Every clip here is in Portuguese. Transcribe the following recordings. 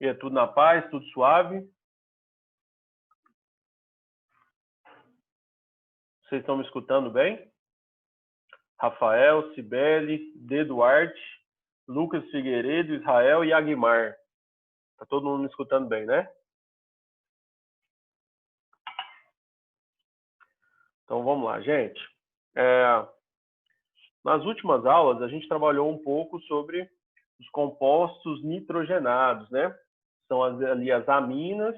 E é tudo na paz, tudo suave? Vocês estão me escutando bem? Rafael, Cibele, D. Duarte, Lucas Figueiredo, Israel e Aguimar. Tá todo mundo me escutando bem, né? Então vamos lá, gente. Nas últimas aulas, a gente trabalhou um pouco sobre os compostos nitrogenados, né? São ali as aminas.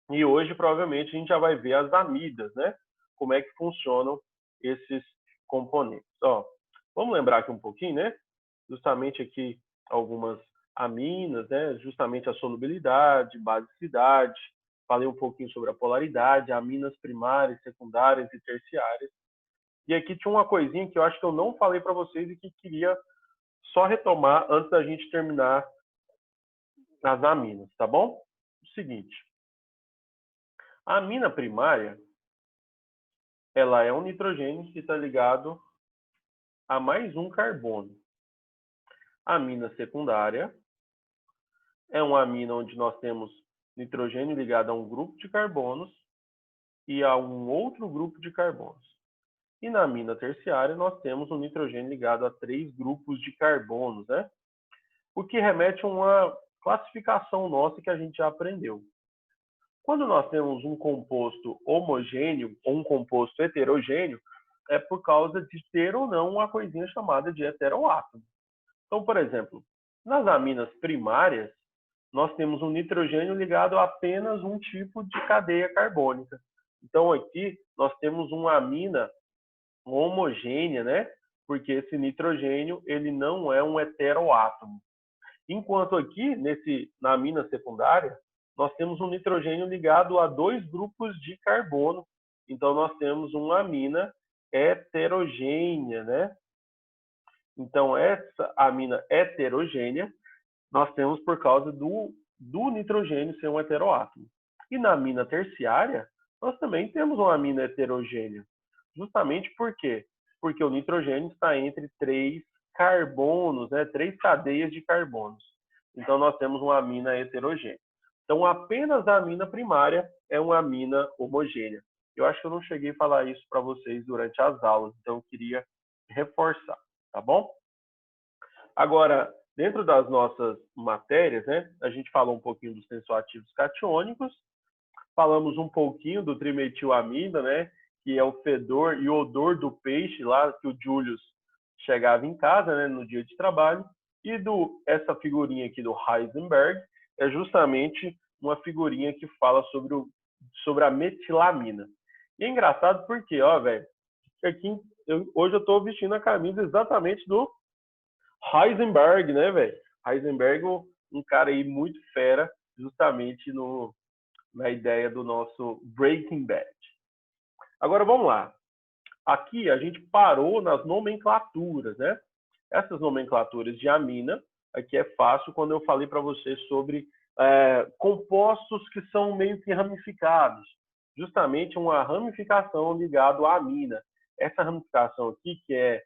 E hoje, provavelmente, a gente já vai ver as amidas, né? Como é que funcionam esses componentes. Ó, vamos lembrar aqui um pouquinho, né? Justamente aqui algumas aminas, né? Justamente a solubilidade, basicidade. Falei um pouquinho sobre a polaridade, aminas primárias, secundárias e terciárias. E aqui tinha uma coisinha que eu acho que eu não falei para vocês e que queria só retomar antes da gente terminar as aminas, tá bom? O seguinte, a amina primária, ela é um nitrogênio que está ligado a mais um carbono. A amina secundária é uma amina onde nós temos nitrogênio ligado a um grupo de carbonos e a um outro grupo de carbonos. E na amina terciária nós temos um nitrogênio ligado a 3 grupos de carbonos, né? O que remete a uma classificação nossa que a gente já aprendeu. Quando nós temos um composto homogêneo ou um composto heterogêneo, é por causa de ter ou não uma coisinha chamada de heteroátomo. Então, por exemplo, nas aminas primárias, nós temos um nitrogênio ligado a apenas um tipo de cadeia carbônica. Então, aqui nós temos uma amina homogênea, né? Porque esse nitrogênio ele não é um heteroátomo. Enquanto aqui, na amina secundária, nós temos um nitrogênio ligado a 2 grupos de carbono. Então, nós temos uma amina heterogênea, né? Então, essa amina heterogênea, nós temos por causa do nitrogênio ser um heteroátomo. E na amina terciária, nós também temos uma amina heterogênea. Justamente por quê? Porque o nitrogênio está entre 3 carbonos, né? 3 cadeias de carbonos. Então, nós temos uma amina heterogênea. Então, apenas a amina primária é uma amina homogênea. Eu acho que eu não cheguei a falar isso para vocês durante as aulas, então eu queria reforçar, tá bom? Agora, dentro das nossas matérias, né, a gente falou um pouquinho dos tensoativos catiônicos, falamos um pouquinho do trimetilamina, né, que é o fedor e odor do peixe lá que o Julius chegava em casa, né, no dia de trabalho, e essa figurinha aqui do Heisenberg é justamente uma figurinha que fala sobre a metilamina. E é engraçado porque, ó, velho, hoje eu estou vestindo a camisa exatamente do Heisenberg, né, velho? Heisenberg, um cara aí muito fera, justamente na ideia do nosso Breaking Bad. Agora vamos lá. Aqui a gente parou nas nomenclaturas, né? Essas nomenclaturas de amina, aqui é fácil quando eu falei para vocês sobre compostos que são meio que ramificados. Justamente uma ramificação ligada à amina. Essa ramificação aqui, que é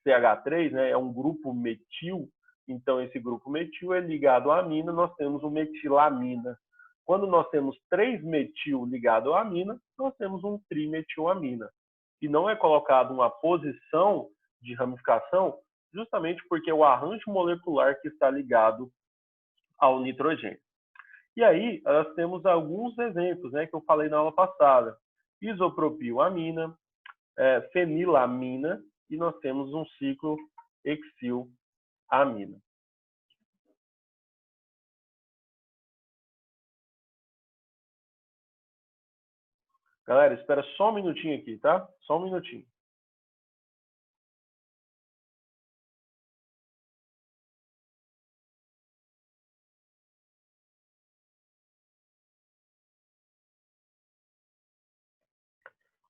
CH3, né, é um grupo metil, então esse grupo metil é ligado à amina, nós temos o metilamina. Quando nós temos 3 metil ligado à amina, nós temos um trimetilamina. E não é colocado uma posição de ramificação, justamente porque é o arranjo molecular que está ligado ao nitrogênio. E aí, nós temos alguns exemplos, né, que eu falei na aula passada. Isopropilamina, fenilamina, e nós temos um ciclo hexilamina. Galera, espera só um minutinho aqui, tá? Só um minutinho.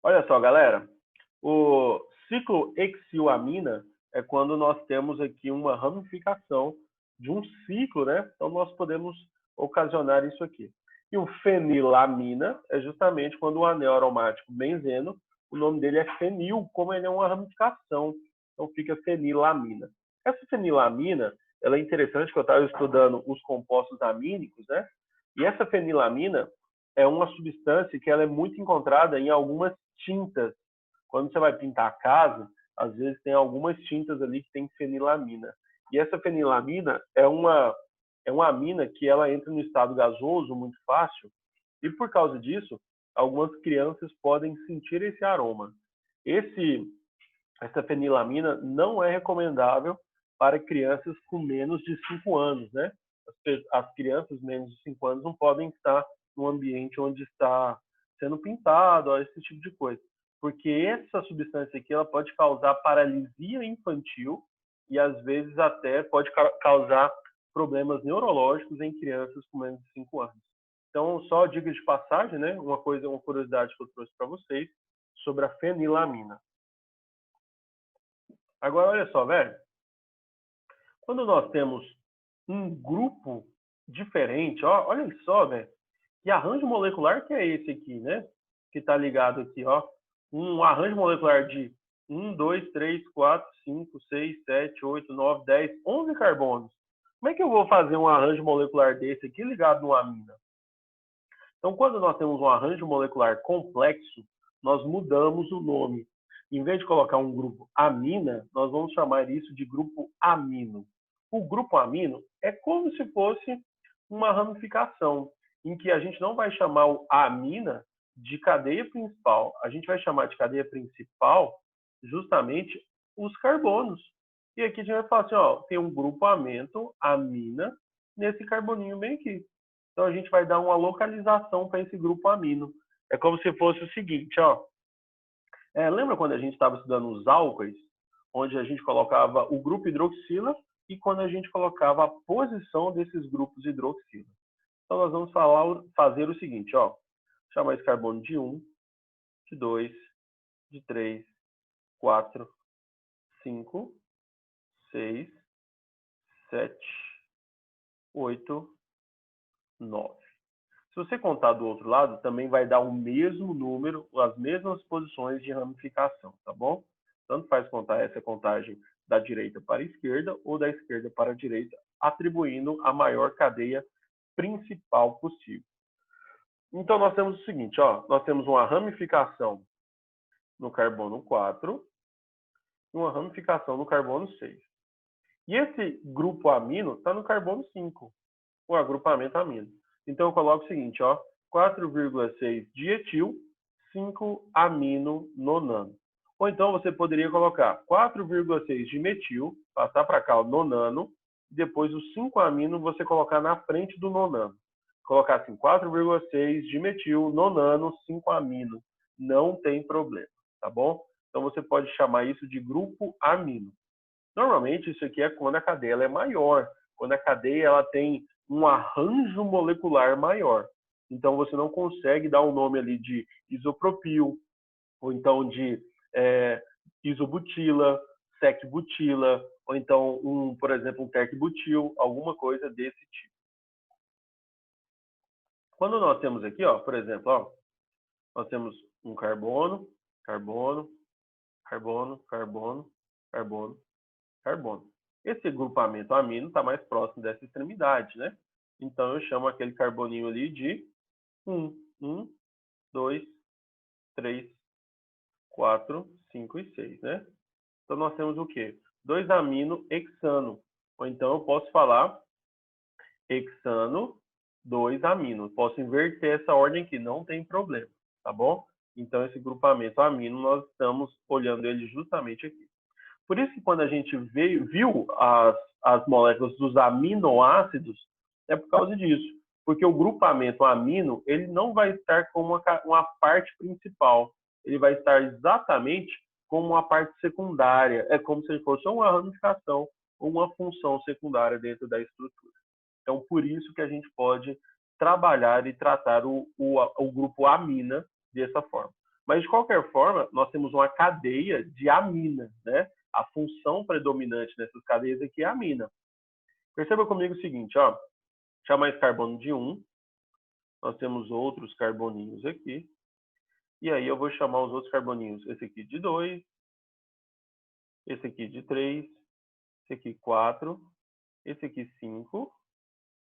Olha só, galera. O ciclo hexilamina é quando nós temos aqui uma ramificação de um ciclo, né? Então, nós podemos ocasionar isso aqui. E o fenilamina é justamente quando o anel aromático benzeno, o nome dele é fenil, como ele é uma ramificação. Então, fica fenilamina. Essa fenilamina, ela é interessante que eu estava estudando os compostos amínicos, né? E essa fenilamina é uma substância que ela é muito encontrada em algumas tintas. Quando você vai pintar a casa, às vezes tem algumas tintas ali que tem fenilamina. E essa fenilamina é uma amina que ela entra no estado gasoso muito fácil, e por causa disso, algumas crianças podem sentir esse aroma. Essa fenilamina não é recomendável para crianças com menos de 5 anos, né? As crianças menos de 5 anos não podem estar num ambiente onde está sendo pintado, esse tipo de coisa. Porque essa substância aqui ela pode causar paralisia infantil e às vezes até pode causar problemas neurológicos em crianças com menos de 5 anos. Então, só dica de passagem, né? Uma curiosidade que eu trouxe para vocês sobre a fenilamina. Agora, olha só, velho. Quando nós temos um grupo diferente, ó, olha só, velho. Que arranjo molecular que é esse aqui, né? Que está ligado aqui, ó. Um arranjo molecular de 1, 2, 3, 4, 5, 6, 7, 8, 9, 10, 11 carbonos. Como é que eu vou fazer um arranjo molecular desse aqui ligado numa amina? Então, quando nós temos um arranjo molecular complexo, nós mudamos o nome. Em vez de colocar um grupo amina, nós vamos chamar isso de grupo amino. O grupo amino é como se fosse uma ramificação, em que a gente não vai chamar o amina de cadeia principal, a gente vai chamar de cadeia principal justamente os carbonos. E aqui a gente vai falar assim, ó, tem um grupo amento, amina, nesse carboninho bem aqui. Então a gente vai dar uma localização para esse grupo amino. É como se fosse o seguinte, ó. Lembra quando a gente estava estudando os álcoois, onde a gente colocava o grupo hidroxila e quando a gente colocava a posição desses grupos hidroxila. Então nós vamos fazer o seguinte, ó. Chamar esse carbono de 1, de 2, de 3, 4, 5, 6, 7, 8, 9. Se você contar do outro lado, também vai dar o mesmo número, as mesmas posições de ramificação, tá bom? Tanto faz contar essa contagem da direita para a esquerda ou da esquerda para a direita, atribuindo a maior cadeia principal possível. Então, nós temos o seguinte, ó, nós temos uma ramificação no carbono 4 e uma ramificação no carbono 6. E esse grupo amino está no carbono 5, o agrupamento amino. Então, eu coloco o seguinte, ó, 4,6 dietil, 5 amino nonano. Ou então, você poderia colocar 4,6 de metil, passar para cá o nonano, e depois o 5 amino você colocar na frente do nonano. Colocar assim, 4,6 de metil, nonano, 5 amino. Não tem problema, tá bom? Então, você pode chamar isso de grupo amino. Normalmente, isso aqui é quando a cadeia é maior, quando a cadeia ela tem um arranjo molecular maior. Então, você não consegue dar um nome ali de isopropil, ou então de isobutila, secbutila, ou então, por exemplo, um tercbutil, alguma coisa desse tipo. Quando nós temos aqui, ó, por exemplo, ó, nós temos um carbono, carbono, carbono, carbono, carbono, carbono. Esse grupamento amino está mais próximo dessa extremidade, né? Então, eu chamo aquele carboninho ali de 1, 2, 3, 4, 5 e 6, né? Então, nós temos o quê? 2 amino hexano. Ou então, eu posso falar hexano, 2 amino. Posso inverter essa ordem aqui, não tem problema, tá bom? Então, esse grupamento amino, nós estamos olhando ele justamente aqui. Por isso que quando a gente viu as moléculas dos aminoácidos, é por causa disso. Porque o grupamento amino, ele não vai estar como uma parte principal. Ele vai estar exatamente como uma parte secundária. É como se fosse uma ramificação ou uma função secundária dentro da estrutura. Então, por isso que a gente pode trabalhar e tratar o grupo amina dessa forma. Mas, de qualquer forma, nós temos uma cadeia de amina, né? A função predominante nessas cadeias aqui é a amina. Perceba comigo o seguinte, ó. Chamar esse carbono de 1. Nós temos outros carboninhos aqui. E aí eu vou chamar os outros carboninhos. Esse aqui de 2. Esse aqui de 3. Esse aqui 4. esse aqui 5,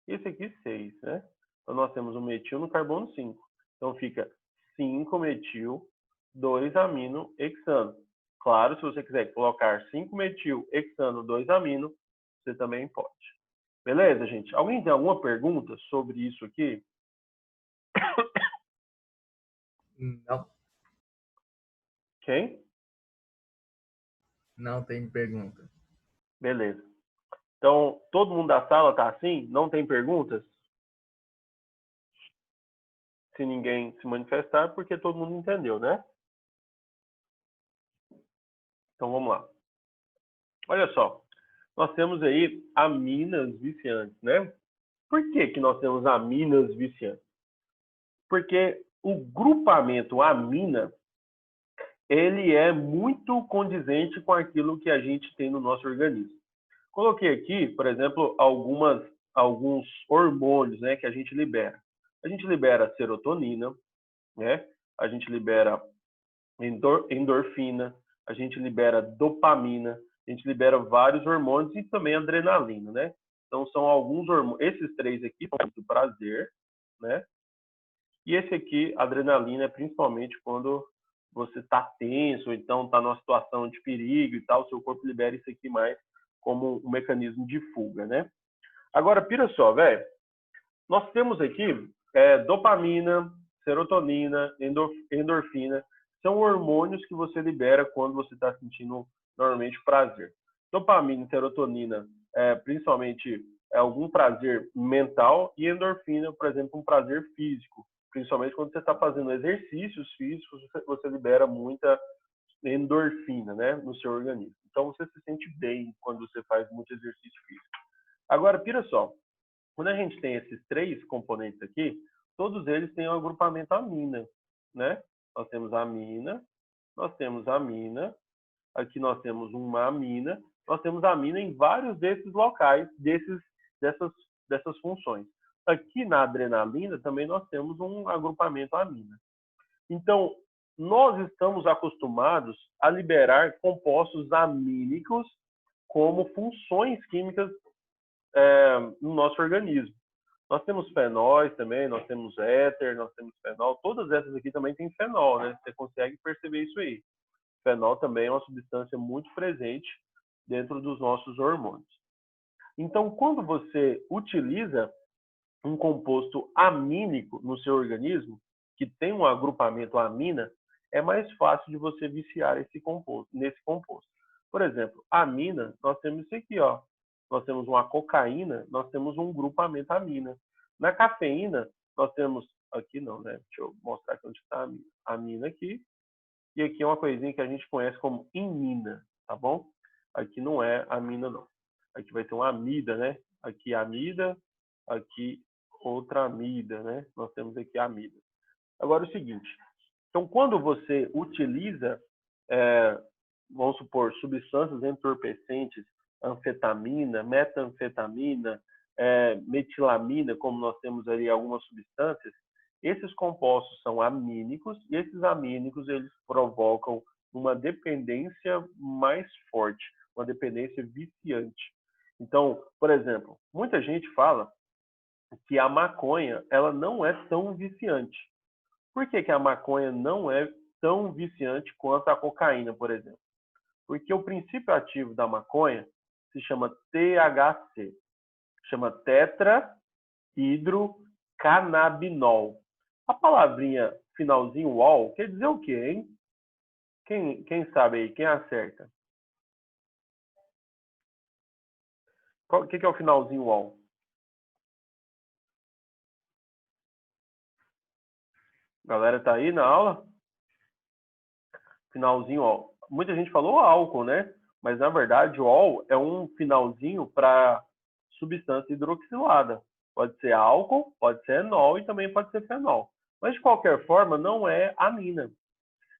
e esse aqui 6, né? Então, nós temos um metil no carbono 5. Então, fica 5-metil, 2-amino-hexano. Claro, se você quiser colocar 5-metil-hexano, 2-amino, você também pode. Beleza, gente? Alguém tem alguma pergunta sobre isso aqui? Não. Quem? Não tem pergunta. Beleza. Então, todo mundo da sala tá assim? Não tem perguntas? Se ninguém se manifestar, porque todo mundo entendeu, né? Então, vamos lá. Olha só. Nós temos aí aminas viciantes, né? Por que que nós temos aminas viciantes? Porque o grupamento amina, ele é muito condizente com aquilo que a gente tem no nosso organismo. Coloquei aqui, por exemplo, alguns hormônios, né, que a gente libera. A gente libera serotonina, né? A gente libera endorfina, a gente libera dopamina, a gente libera vários hormônios e também adrenalina, né? Então são alguns hormônios. Esses três aqui são do prazer, né? E esse aqui, adrenalina, é principalmente quando você está tenso, ou então está numa situação de perigo e tal, seu corpo libera isso aqui mais como um mecanismo de fuga, né? Agora, pira só, velho. Nós temos aqui dopamina, serotonina, endorfina. São hormônios que você libera quando você está sentindo normalmente prazer. Dopamina e serotonina, principalmente, é algum prazer mental, e endorfina, por exemplo, um prazer físico. Principalmente quando você está fazendo exercícios físicos, você libera muita endorfina, né, no seu organismo. Então, você se sente bem quando você faz muito exercício físico. Agora, pira só. Quando a gente tem esses três componentes aqui, todos eles têm um agrupamento amina, né? Nós temos amina, nós temos amina, aqui nós temos uma amina, nós temos amina em vários desses locais, dessas funções. Aqui na adrenalina também nós temos um agrupamento amina. Então, nós estamos acostumados a liberar compostos amínicos como funções químicas no nosso organismo. Nós temos fenóis também, nós temos éter, nós temos fenol. Todas essas aqui também têm fenol, né? Você consegue perceber isso aí. Fenol também é uma substância muito presente dentro dos nossos hormônios. Então, quando você utiliza um composto amínico no seu organismo, que tem um agrupamento amina, é mais fácil de você viciar nesse composto. Por exemplo, amina, nós temos isso aqui, ó. Nós temos uma cocaína, nós temos um grupamento amina. Na cafeína, nós temos, aqui não, né? Deixa eu mostrar aqui onde está a amina aqui. E aqui é uma coisinha que a gente conhece como imina, tá bom? Aqui não é amina, não. Aqui vai ter uma amida, né? Aqui amida, aqui outra amida, né? Nós temos aqui a amida. Agora o seguinte, então quando você utiliza, vamos supor, substâncias entorpecentes, anfetamina, metanfetamina, metilamina, como nós temos ali algumas substâncias, esses compostos são amínicos e esses amínicos eles provocam uma dependência mais forte, uma dependência viciante. Então, por exemplo, muita gente fala que a maconha ela não é tão viciante. Por que que a maconha não é tão viciante quanto a cocaína, por exemplo? Porque o princípio ativo da maconha se chama THC, chama tetrahidrocannabinol. A palavrinha finalzinho ol quer dizer o quê, hein? Quem sabe aí? Quem acerta? O que é o finalzinho ol? Galera, tá aí na aula? Finalzinho ol. Muita gente falou álcool, né? Mas na verdade o ol é um finalzinho para substância hidroxilada. Pode ser álcool, pode ser enol e também pode ser fenol. Mas de qualquer forma não é amina.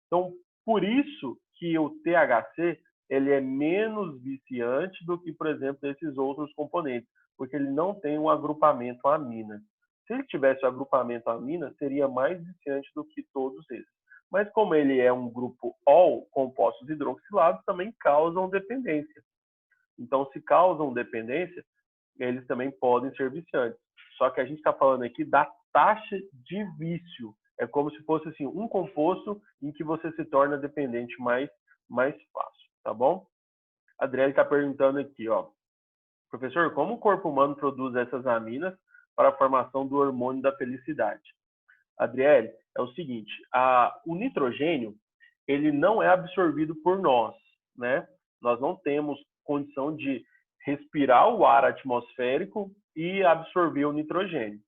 Então, por isso que o THC ele é menos viciante do que, por exemplo, esses outros componentes, porque ele não tem um agrupamento amina. Se ele tivesse o agrupamento amina, seria mais viciante do que todos esses. Mas como ele é um grupo ol, compostos hidroxilados, também causam dependência. Então, se causam dependência, eles também podem ser viciantes. Só que a gente está falando aqui da taxa de vício. É como se fosse assim, um composto em que você se torna dependente mais fácil, tá bom? A Adriele está perguntando aqui, ó. Professor, como o corpo humano produz essas aminas para a formação do hormônio da felicidade? Adriele, é o seguinte, o nitrogênio, ele não é absorvido por nós, né? Nós não temos condição de respirar o ar atmosférico e absorver o nitrogênio.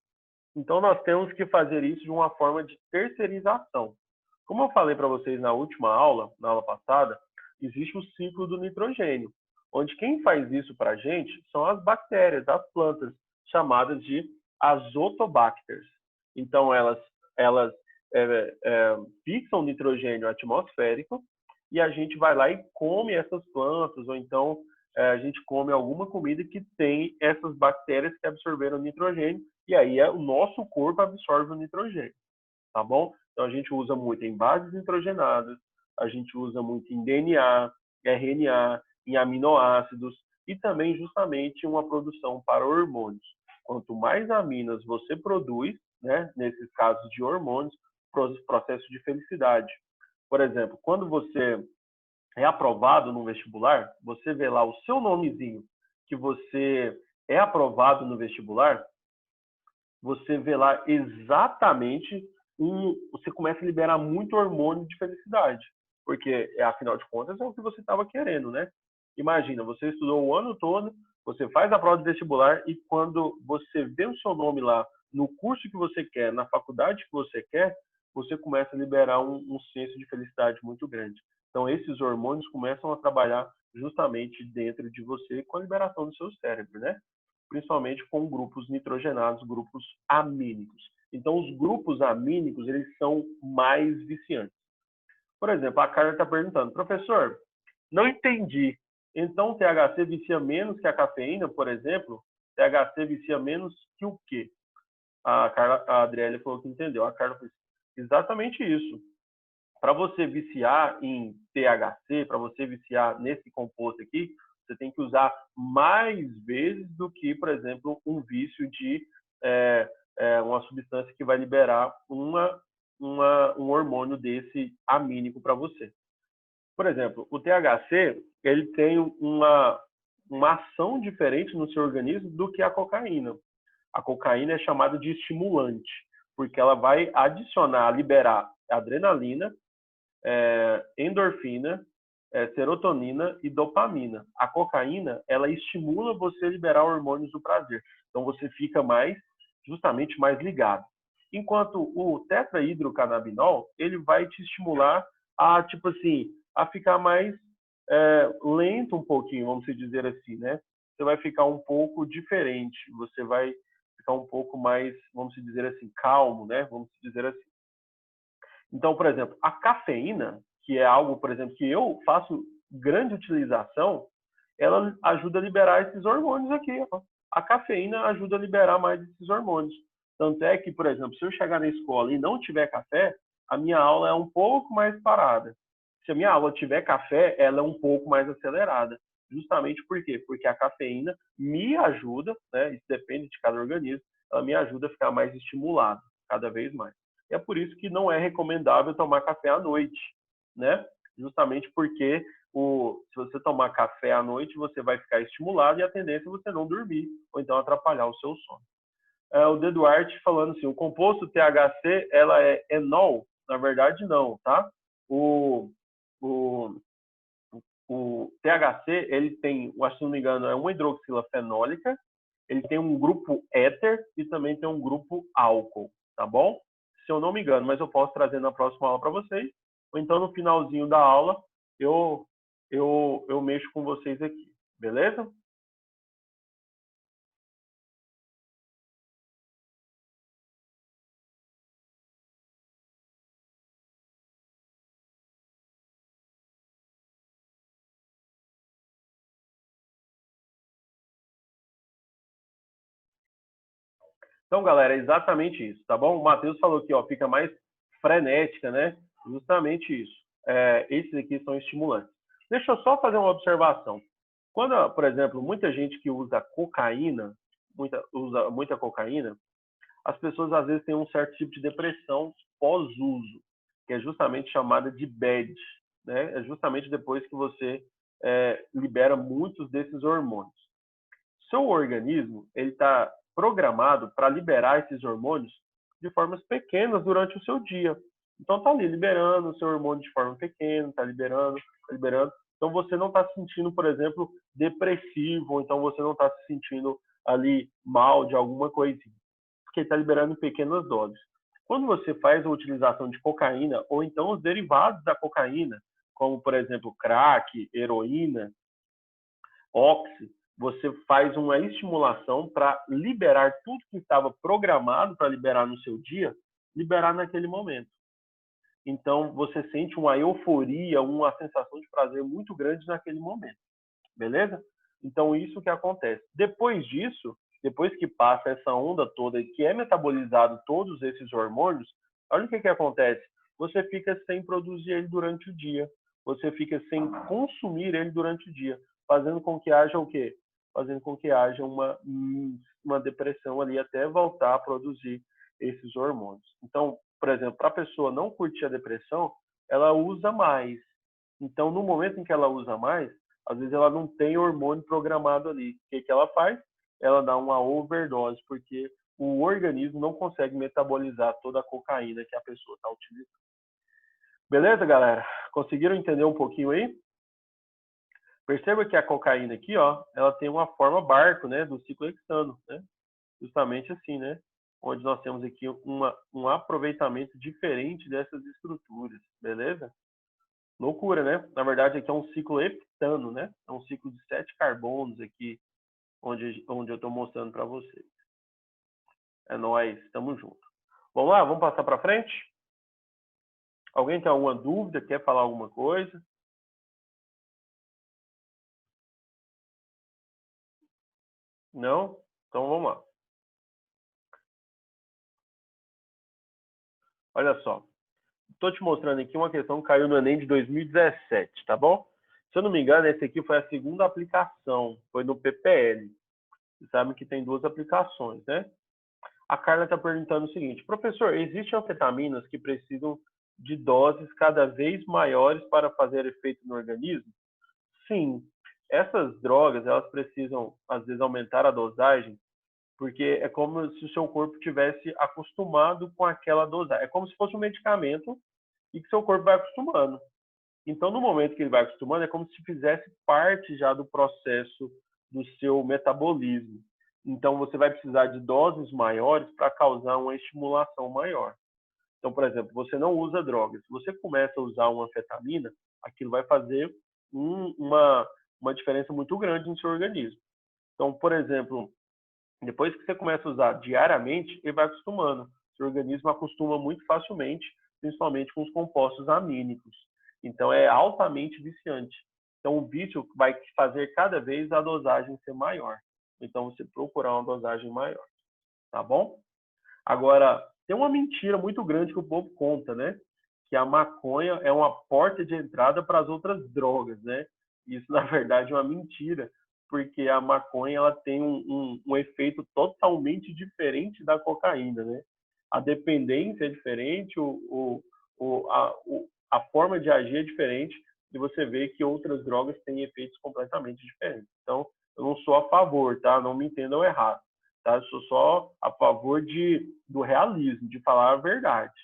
Então, nós temos que fazer isso de uma forma de terceirização. Como eu falei para vocês na última aula, na aula passada, existe o ciclo do nitrogênio, onde quem faz isso para a gente são as bactérias, as plantas, chamadas de azotobacters. Então, elas fixam nitrogênio atmosférico e a gente vai lá e come essas plantas, ou então a gente come alguma comida que tem essas bactérias que absorveram nitrogênio, e aí o nosso corpo absorve o nitrogênio, tá bom? Então a gente usa muito em bases nitrogenadas, a gente usa muito em DNA, RNA, em aminoácidos e também justamente uma produção para hormônios. Quanto mais aminas você produz, né, nesses casos de hormônios, processo de felicidade. Por exemplo, quando você é aprovado no vestibular, você vê lá o seu nomezinho que você é aprovado no vestibular, você vê lá exatamente você começa a liberar muito hormônio de felicidade, porque afinal de contas é o que você estava querendo, né? Imagina, você estudou o ano todo, você faz a prova de vestibular e quando você vê o seu nome lá no curso que você quer, na faculdade que você quer, você começa a liberar um senso de felicidade muito grande. Então, esses hormônios começam a trabalhar justamente dentro de você com a liberação do seu cérebro, né? Principalmente com grupos nitrogenados, grupos amínicos. Então, os grupos amínicos, eles são mais viciantes. Por exemplo, a Carla está perguntando, professor, não entendi. Então, o THC vicia menos que a cafeína, por exemplo? THC vicia menos que o quê? A Adriele falou que entendeu. A Carla falou exatamente isso. Para você viciar em THC, para você viciar nesse composto aqui, você tem que usar mais vezes do que, por exemplo, um vício de uma substância que vai liberar um hormônio desse amínico para você. Por exemplo, o THC, ele tem uma ação diferente no seu organismo do que a cocaína. A cocaína é chamada de estimulante, porque ela vai adicionar, liberar adrenalina, endorfina, serotonina e dopamina. A cocaína, ela estimula você a liberar hormônios do prazer. Então, você fica justamente mais ligado. Enquanto o tetrahidrocannabinol, ele vai te estimular a, tipo assim, a ficar mais lento um pouquinho, vamos dizer assim, né? Você vai ficar um pouco diferente, você vai ficar um pouco mais, vamos dizer assim, calmo, né? Vamos dizer assim. Então, por exemplo, a cafeína, que é algo, por exemplo, que eu faço grande utilização, ela ajuda a liberar esses hormônios aqui. Ó. A cafeína ajuda a liberar mais esses hormônios. Tanto é que, por exemplo, se eu chegar na escola e não tiver café, a minha aula é um pouco mais parada. Se a minha aula tiver café, ela é um pouco mais acelerada. Justamente por quê? Porque a cafeína me ajuda, né? Isso depende de cada organismo, ela me ajuda a ficar mais estimulado, cada vez mais. E é por isso que não é recomendável tomar café à noite, né? Justamente porque se você tomar café à noite, você vai ficar estimulado e a tendência é você não dormir, ou então atrapalhar o seu sono. O D. Duarte falando assim, o composto THC, ela é enol? Na verdade, não, tá? O THC, ele tem, se não me engano, é uma hidroxila fenólica, ele tem um grupo éter e também tem um grupo álcool, tá bom? Se eu não me engano, mas eu posso trazer na próxima aula para vocês, ou então no finalzinho da aula eu mexo com vocês aqui, beleza? Então, galera, é exatamente isso, tá bom? O Matheus falou que ó, fica mais frenética, né? Justamente isso. Esses aqui são estimulantes. Deixa eu só fazer uma observação. Quando, por exemplo, muita gente que usa cocaína, usa muita cocaína, as pessoas às vezes têm um certo tipo de depressão pós-uso, que é justamente chamada de bad, né? É justamente depois que você libera muitos desses hormônios. Seu organismo ele está programado para liberar esses hormônios de formas pequenas durante o seu dia. Então está ali liberando o seu hormônio de forma pequena, está liberando, tá liberando. Então você não está se sentindo, por exemplo, depressivo, ou então você não está se sentindo ali mal de alguma coisinha, porque está liberando em pequenas doses. Quando você faz a utilização de cocaína, ou então os derivados da cocaína, como por exemplo crack, heroína, oxi, você faz uma estimulação para liberar tudo que estava programado para liberar no seu dia, liberar naquele momento. Então, você sente uma euforia, uma sensação de prazer muito grande naquele momento. Beleza? Então, isso que acontece. Depois disso, depois que passa essa onda toda e que é metabolizado todos esses hormônios, olha o que acontece. Você fica sem produzir ele durante o dia. Você fica sem consumir ele durante o dia, fazendo com que haja o quê? Fazendo com que haja uma depressão ali até voltar a produzir esses hormônios. Então, por exemplo, para a pessoa não curtir a depressão, ela usa mais. Então, no momento em que ela usa mais, às vezes ela não tem hormônio programado ali. O que ela faz? Ela dá uma overdose, porque o organismo não consegue metabolizar toda a cocaína que a pessoa está utilizando. Beleza, galera? Conseguiram entender um pouquinho aí? Perceba que a cocaína aqui, ó, ela tem uma forma barco, né, do ciclo hexano, né? Justamente assim, né? Onde nós temos aqui um aproveitamento diferente dessas estruturas, beleza? Loucura, né? Na verdade, aqui é um ciclo heptano, né? É um ciclo de 7 carbonos aqui, onde eu estou mostrando para vocês. É nóis, estamos juntos. Vamos lá, vamos passar para frente? Alguém tem alguma dúvida, quer falar alguma coisa? Não? Então vamos lá. Olha só. Estou te mostrando aqui uma questão que caiu no Enem de 2017, tá bom? Se eu não me engano, esse aqui foi a segunda aplicação, foi no PPL. Vocês sabem que tem 2 aplicações, né? A Carla está perguntando o seguinte: professor, existem anfetaminas que precisam de doses cada vez maiores para fazer efeito no organismo? Sim. Essas drogas, elas precisam, às vezes, aumentar a dosagem, porque é como se o seu corpo tivesse acostumado com aquela dosagem. É como se fosse um medicamento e que seu corpo vai acostumando. Então, no momento que ele vai acostumando, é como se fizesse parte já do processo do seu metabolismo. Então, você vai precisar de doses maiores para causar uma estimulação maior. Então, por exemplo, você não usa drogas. Se você começa a usar uma anfetamina, aquilo vai fazer uma diferença muito grande no seu organismo. Então, por exemplo, depois que você começa a usar diariamente, ele vai acostumando. Seu organismo acostuma muito facilmente, principalmente com os compostos amínicos. Então, é altamente viciante. Então, o vício vai fazer cada vez a dosagem ser maior. Então, você procurar uma dosagem maior. Tá bom? Agora, tem uma mentira muito grande que o povo conta, né? Que a maconha é uma porta de entrada para as outras drogas, né? Isso, na verdade, é uma mentira, porque a maconha ela tem um efeito totalmente diferente da cocaína, né? A dependência é diferente, a forma de agir é diferente, e você vê que outras drogas têm efeitos completamente diferentes. Então, eu não sou a favor, tá? Não me entendam errado. Tá? Eu sou só a favor do realismo, de falar a verdade.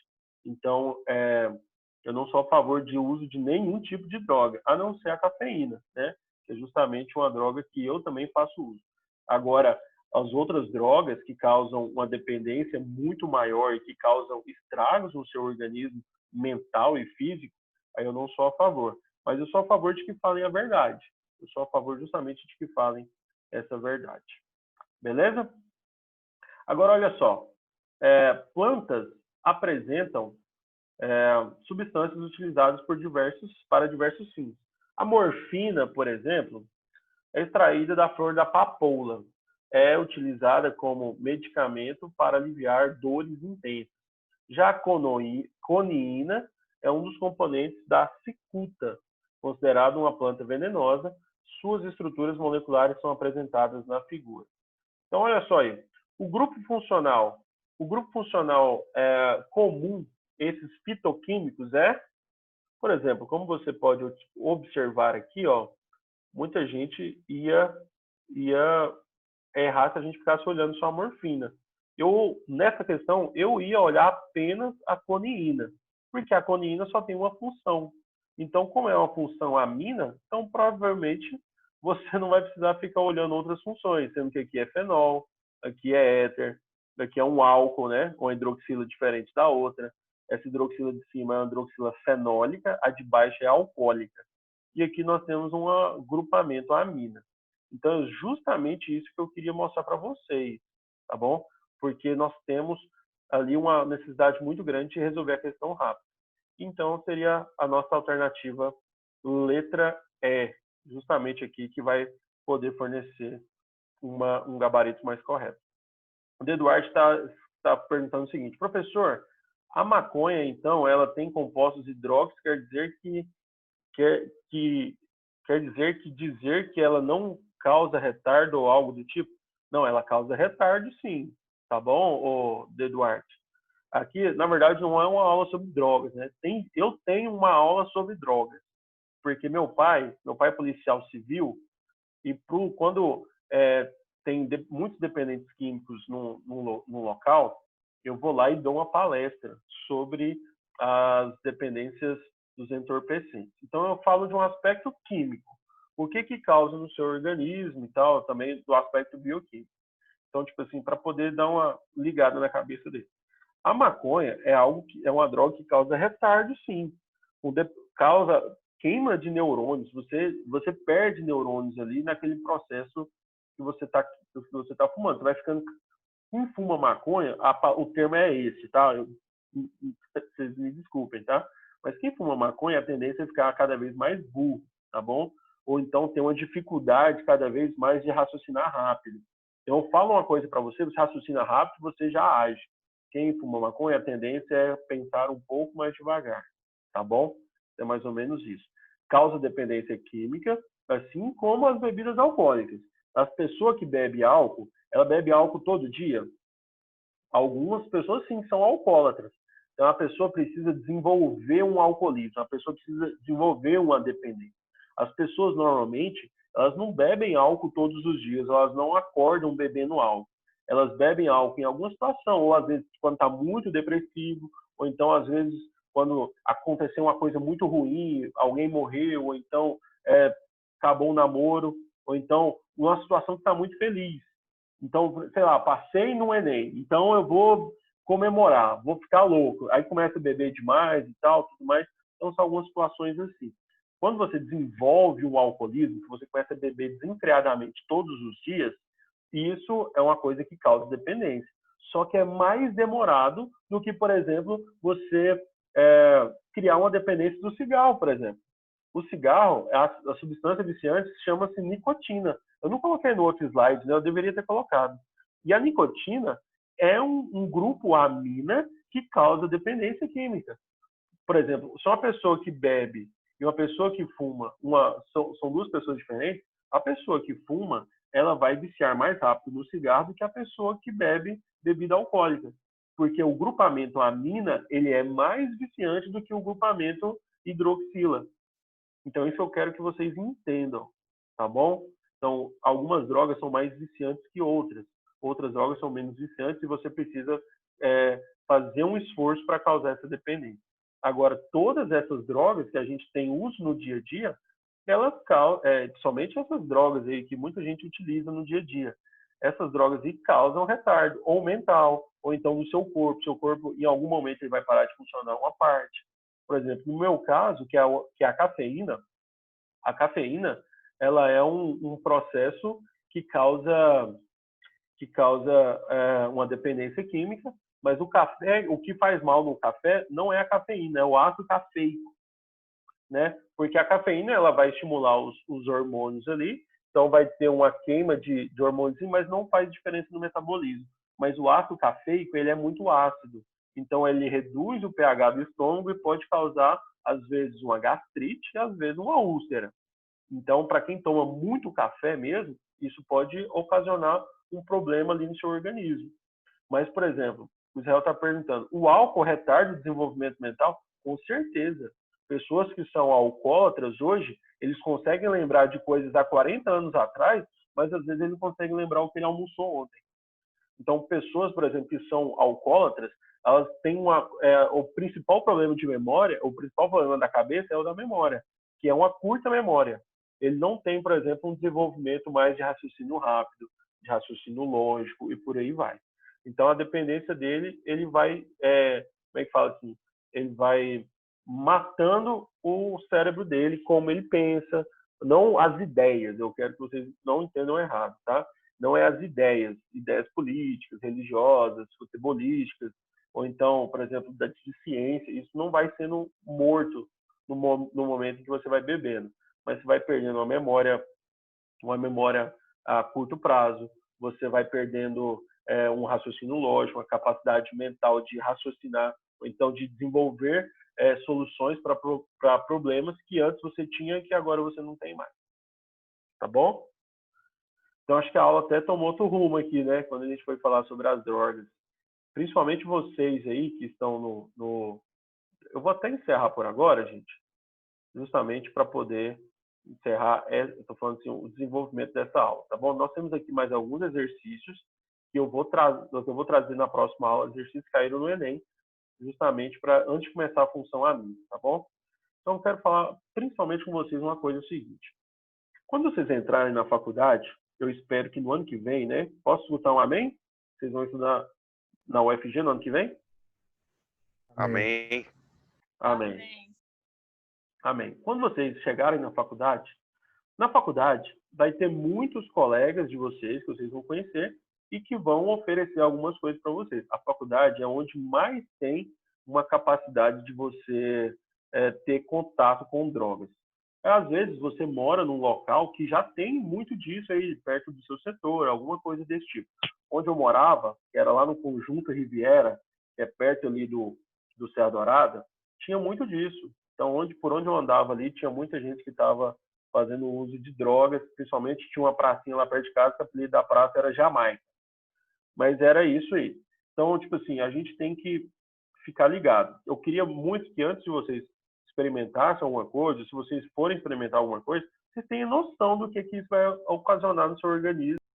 Então, eu não sou a favor de uso de nenhum tipo de droga, a não ser a cafeína, né? Que é justamente uma droga que eu também faço uso. Agora, as outras drogas que causam uma dependência muito maior e que causam estragos no seu organismo mental e físico, aí eu não sou a favor. Mas eu sou a favor de que falem a verdade. Eu sou a favor justamente de que falem essa verdade. Beleza? Agora, olha só. Plantas apresentam substâncias utilizadas para diversos fins. A morfina, por exemplo, é extraída da flor da papoula. É utilizada como medicamento para aliviar dores intensas. Já a coniina é um dos componentes da cicuta, considerada uma planta venenosa. Suas estruturas moleculares são apresentadas na figura. Então, olha só aí. O grupo funcional comum, esses fitoquímicos, por exemplo, como você pode observar aqui, ó, muita gente ia errar se a gente ficasse olhando só a morfina. Nessa questão, eu ia olhar apenas a coneína, porque a coneína só tem uma função. Então, como é uma função amina, então provavelmente você não vai precisar ficar olhando outras funções, sendo que aqui é fenol, aqui é éter, aqui é um álcool, né, com a hidroxila diferente da outra. Essa hidroxila de cima é uma hidroxila fenólica, a de baixo é alcoólica. E aqui nós temos um agrupamento amina. Então, é justamente isso que eu queria mostrar para vocês, tá bom? Porque nós temos ali uma necessidade muito grande de resolver a questão rápido. Então, seria a nossa alternativa letra E, justamente aqui, que vai poder fornecer um gabarito mais correto. O Eduardo está perguntando o seguinte: professor, a maconha, então, ela tem compostos hidróxidos, quer, que, quer dizer que ela não causa retardo ou algo do tipo? Não, ela causa retardo, sim. Tá bom, Eduardo? Aqui, na verdade, não é uma aula sobre drogas, né? Eu tenho uma aula sobre drogas, porque meu pai é policial civil, e quando tem muitos dependentes químicos num local, eu vou lá e dou uma palestra sobre as dependências dos entorpecentes. Então, eu falo de um aspecto químico. O que causa no seu organismo e tal, também do aspecto bioquímico. Então, tipo assim, para poder dar uma ligada na cabeça dele. A maconha é uma droga que causa retardo, sim. Causa queima de neurônios. Você perde neurônios ali naquele processo que você tá fumando. Você vai ficando. Quem fuma maconha, o termo é esse, tá? Vocês me desculpem, tá? Mas quem fuma maconha, a tendência é ficar cada vez mais burro, tá bom? Ou então tem uma dificuldade cada vez mais de raciocinar rápido. Então, eu falo uma coisa para você raciocina rápido, você já age. Quem fuma maconha, a tendência é pensar um pouco mais devagar, tá bom? É mais ou menos isso. Causa dependência química, assim como as bebidas alcoólicas. As pessoas que bebem álcool, ela bebe álcool todo dia? Algumas pessoas, sim, são alcoólatras. Então, a pessoa precisa desenvolver um alcoolismo, a pessoa precisa desenvolver uma dependência. As pessoas, normalmente, elas não bebem álcool todos os dias, elas não acordam bebendo álcool. Elas bebem álcool em alguma situação, ou às vezes quando está muito depressivo, ou então, às vezes, quando aconteceu uma coisa muito ruim, alguém morreu, ou então acabou o namoro, ou então uma situação que está muito feliz. Então, sei lá, passei no Enem, então eu vou comemorar, vou ficar louco. Aí começa a beber demais e tal, tudo mais. Então, são algumas situações assim. Quando você desenvolve um alcoolismo, que você começa a beber desenfreadamente todos os dias, isso é uma coisa que causa dependência. Só que é mais demorado do que, por exemplo, você criar uma dependência do cigarro, por exemplo. O cigarro, a substância viciante chama-se nicotina. Eu não coloquei no outro slide, né? Eu deveria ter colocado. E a nicotina é um grupo amina que causa dependência química. Por exemplo, se uma pessoa que bebe e uma pessoa que fuma, são duas pessoas diferentes, a pessoa que fuma, ela vai viciar mais rápido no cigarro do que a pessoa que bebe bebida alcoólica. Porque o grupamento amina, ele é mais viciante do que o grupamento hidroxila. Então, isso eu quero que vocês entendam, tá bom? Então, algumas drogas são mais viciantes que outras. Outras drogas são menos viciantes e você precisa fazer um esforço para causar essa dependência. Agora, todas essas drogas que a gente tem uso no dia a dia, elas somente essas drogas aí que muita gente utiliza no dia a dia, essas drogas aí causam retardo, ou mental, ou então no seu corpo. Seu corpo, em algum momento, ele vai parar de funcionar uma parte. Por exemplo, no meu caso, que é a cafeína, ela é um processo que causa uma dependência química, mas o café, o que faz mal no café não é a cafeína, é o ácido cafeico, né? Porque a cafeína ela vai estimular os hormônios ali, então vai ter uma queima de hormônios, mas não faz diferença no metabolismo. Mas o ácido cafeico ele é muito ácido, então ele reduz o pH do estômago e pode causar às vezes uma gastrite e às vezes uma úlcera. Então, para quem toma muito café mesmo, isso pode ocasionar um problema ali no seu organismo. Mas, por exemplo, o Israel está perguntando, o álcool retarda o desenvolvimento mental? Com certeza. Pessoas que são alcoólatras hoje, eles conseguem lembrar de coisas há 40 anos atrás, mas às vezes ele não consegue lembrar o que ele almoçou ontem. Então, pessoas, por exemplo, que são alcoólatras, elas têm o principal problema de memória, o principal problema da cabeça é o da memória, que é uma curta memória. Ele não tem, por exemplo, um desenvolvimento mais de raciocínio rápido, de raciocínio lógico e por aí vai. Então, a dependência dele, ele vai, como é que fala assim? Ele vai matando o cérebro dele, como ele pensa, não as ideias. Eu quero que vocês não entendam errado, tá? Não é as ideias políticas, religiosas, futebolísticas, ou então, por exemplo, de ciência, isso não vai sendo morto no momento em que você vai bebendo, mas você vai perdendo uma memória a curto prazo, você vai perdendo um raciocínio lógico, uma capacidade mental de raciocinar, ou então de desenvolver soluções para problemas que antes você tinha e que agora você não tem mais. Tá bom? Então, acho que a aula até tomou outro rumo aqui, né? Quando a gente foi falar sobre as drogas. Principalmente vocês aí que estão no... Eu vou até encerrar por agora, gente, justamente para poder encerrar, estou falando assim, o desenvolvimento dessa aula, tá bom? Nós temos aqui mais alguns exercícios que eu vou trazer na próxima aula, exercícios que caíram no Enem, justamente para, antes de começar a função a mim, tá bom? Então, eu quero falar principalmente com vocês uma coisa seguinte. Quando vocês entrarem na faculdade, eu espero que no ano que vem, né? Posso escutar um amém? Vocês vão estudar na UFG no ano que vem? Amém. Amém. Amém. Quando vocês chegarem na faculdade vai ter muitos colegas de vocês que vocês vão conhecer e que vão oferecer algumas coisas para vocês. A faculdade é onde mais tem uma capacidade de você ter contato com drogas. Às vezes você mora num local que já tem muito disso aí perto do seu setor, alguma coisa desse tipo. Onde eu morava, que era lá no Conjunto Riviera, que é perto ali do Serra Dourada, tinha muito disso. Então, por onde eu andava ali, tinha muita gente que estava fazendo uso de drogas, principalmente tinha uma pracinha lá perto de casa, que o apelido da praça era Jamaica. Mas era isso aí. Então, tipo assim, a gente tem que ficar ligado. Eu queria muito que antes de vocês experimentassem alguma coisa, se vocês forem experimentar alguma coisa, vocês tenham noção do que isso vai ocasionar no seu organismo